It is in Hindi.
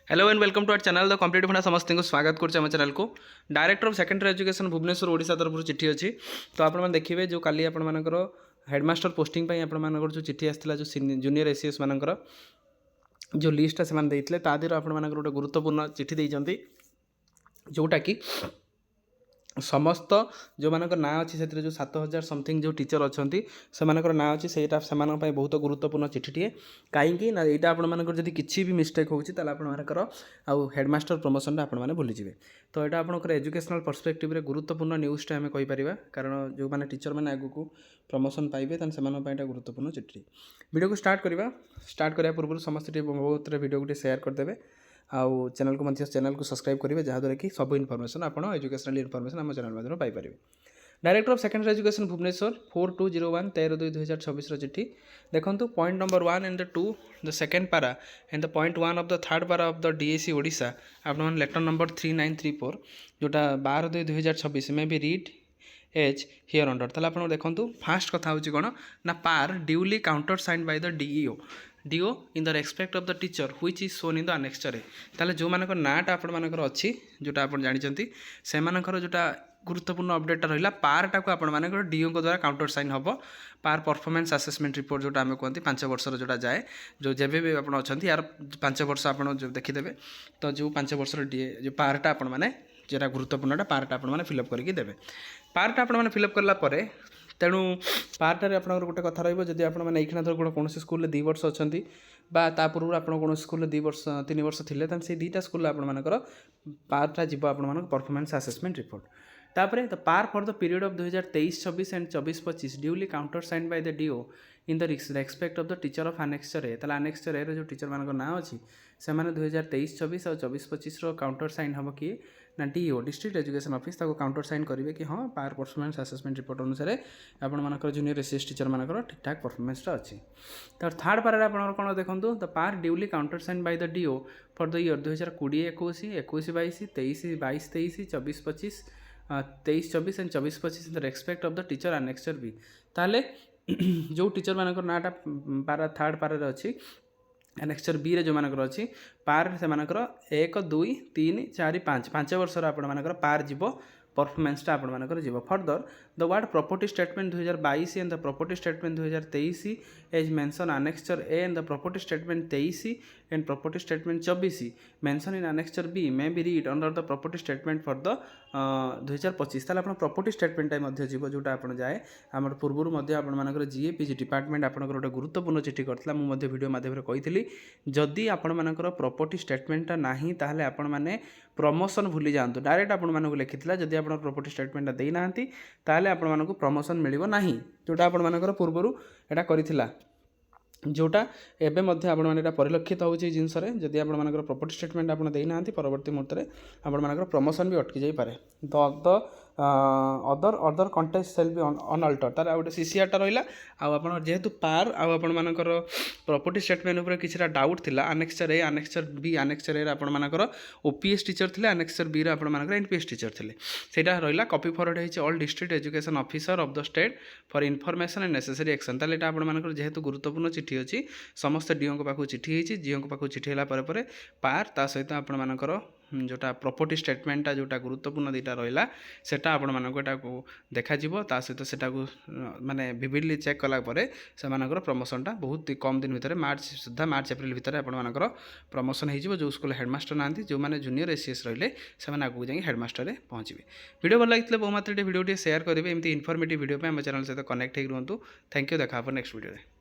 Hello and welcome to our channel the complete funda समस्त को स्वागत कर चैनल को director of secondary education Bhubaneswar Odisha तरफ चिठी अच्छी तो आप देखिए जो काली आपर हेडमास्टर पोस्टिंग आपर जो चिठी आसाला जो जूनियर एसीएस मानकर जो लिस्टा से देते तादेह आप गोटे गुरुत्वपूर्ण चिठी देती जोटा कि समस्त जो मान ना अच्छी से जो 7000 समथिंग जो टीचर अच्छा से ना अच्छी से बहुत गुरुत्वपूर्ण चिठीटे कहीं ना यहाँ आपंकर किसी भी मिस्टेक होता आपर आउ हेडमास्टर प्रमोशन आपने भूलीजे तो यहाँ आपंकर एजुकेशनल पर्सपेक्टिव गुरुत्वपूर्ण न्यूज़टा आम कहीपर कारण जो मैंने टीचर मैंने आगू प्रमोशन पाइबे से गुरुत्वपूर्ण चिठी वीडियो को स्टार्ट करने पूर्व समस्त बहुत वीडियो को शेयर करदे आउ चैनल को चैनल को सब्सक्राइब करेंगे जहाँद्वारा कि सब इनफॉरमेशन आप एजुकेशनल इनफॉरमेशन आम चैनल माध्यम पाइपर director of secondary education Bhubaneswar 4201 13/2/2024 चिठी देखो point number 1 and the 2 the second para and the point 1 of the third para of the DAC Odisha आप लेटर नंबर 3934 जोटा 12/2/2026 में भी रीड एज हियर अंडर ताले आप देखो फास्ट कथा हूँ कौन ना पार duly counter sign by the DO in the respect of the teacher which is shown in the annexure ताले जो मानक नाटा आपर अच्छी जोटा आप जानते से जोटा गुरुत्वपूर्ण अपडेटा रहा पार्टा को आपर डीओ द्वारा काउंटर साइन हम पार परफॉर्मेंस असेसमेंट रिपोर्ट जोटा आम कहते 5 वर्षर जोटा जाए जो जब भी आप अच्छा यार 5 वर्ष आप देखीदे तो जो 5 वर्षर डीए जो पार्टा आपण मैंने जोटा गुरुत्वपूर्णटा पार्टा आपने फिलअप करके देवे पार्टा आपने फिलअप कलापर तेणु पार्टार आप गोटे कथा रही आपने ये धर कौन स्कूल 2 वर्ष अच्छा पूर्व आप कौन स्कूल 2 वर्ष 3 वर्ष थे से 2टा स्कूल आपर पार्टा जीव आप परफॉर्मेंस असेसमेंट रिपोर्ट तापर the PAR for the period of 2023-24 and 24-25 duly counter sign by the DO in the respect of the teacher of annexure A annexure A जो टीचर मान ना अच्छी से 2023-24 और 24-25 काउंटर साइन हम किए ना DO district education office countersign करेंगे कि हाँ पार परफॉर्मेंस असेसमेंट रिपोर्ट अनुसार आपर जूनियर एसीएस टीचर मानकर ठीक ठाक परफॉर्मेंसटा अच्छी तो थर्ड पारे आप कौन देखो द पार duly counter sign by the DO for the year 2020-21 21-22 23-22-23 24-25 23-24 and 24-25 in the respect of the teacher annexure B ताले जो टीचर मानकर नाटा पारा थर्ड पारे अच्छी एनेक्चर बी रे जो मानकर अच्छी पार से 1 2 3 4 5 5 वर्षर आप पार जीव परफॉर्मेंसटा आपर जीव further the word property statement 2022 and the property statement 2023 as mention annexure A and the property statement 23 and property statement 24 mention in annexure B may be read under the property statement for the 2025 ताले प्रॉपर्टी स्टेटमेंट जीव जोटा आप जाए आम पूर्वर आपर जीएपीजी डिपार्टमेंट आपंकर गोटे गुरुत्वपूर्ण चिठी करता मुझे वीडियो माध्यम कही जदि आपर प्रॉपर्टी स्टेटमेंटा ना ताहले आपण मैंने प्रमोशन भूली जातु डायरेक्ट आपको लिखी जदि आप प्रॉपर्टी स्टेटमेंट देना ताहले आपण प्रमोशन मिलिबो नाही जोटा आपण पूर्वर एटा करिथिला जोटा एवं आप परिलक्षित होची जिनस जदि आपर प्रॉपर्टी स्टेटमेंट आप देना परवर्ती मुहूर्त में आपर प्रमोशन भी अटकी जापे द अदर कंटेस्ट सेल भी अनअल्टर तार गोटे सीसीआरटा रहा आप जेहेतु पार आपर प्रॉपर्टी स्टेटमेंट उपर किसी डाउट थिला annexure A annexure B annexure A आपर OPS teacher थे अनेक्चर बी आपर एनपीएस टीचर थे सेटा रहा कॉपी फॉरवर्ड होती all district education officer of the state for information and necessary action ताले एटा आपर जेहेतु गुरुत्वपूर्ण चिठी अच्छी समस्त डीओ पाक चिठी होती जीओ पाक चिठी है पार ता सहित आपर जोटा प्रॉपर्टी स्टेटमेंटा जोटा गुरुत्वपूर्ण दुटा रहा सेटा आपण मानक देखा सहित सेटा माने विविडली चेक कलापर से प्रमोशनटा बहुत कम दिन भितर मार्च सुधा मार्च एप्रिल भितर आपर प्रमोशन हो जो स्कूल हेडमास्टर ना जो मैंने जूनियर एसीएस रही से आगू जाए हेडमास्टर पहुँचे वीडियो भल लगी बहु मात्रा वीडियो शेयर करेंगे एमती इनफॉर्मेटिव वीडियो आम चैनल सहित कनेक्ट हो रुहतु थैंक यू देखा नेक्स्ट वीडियो।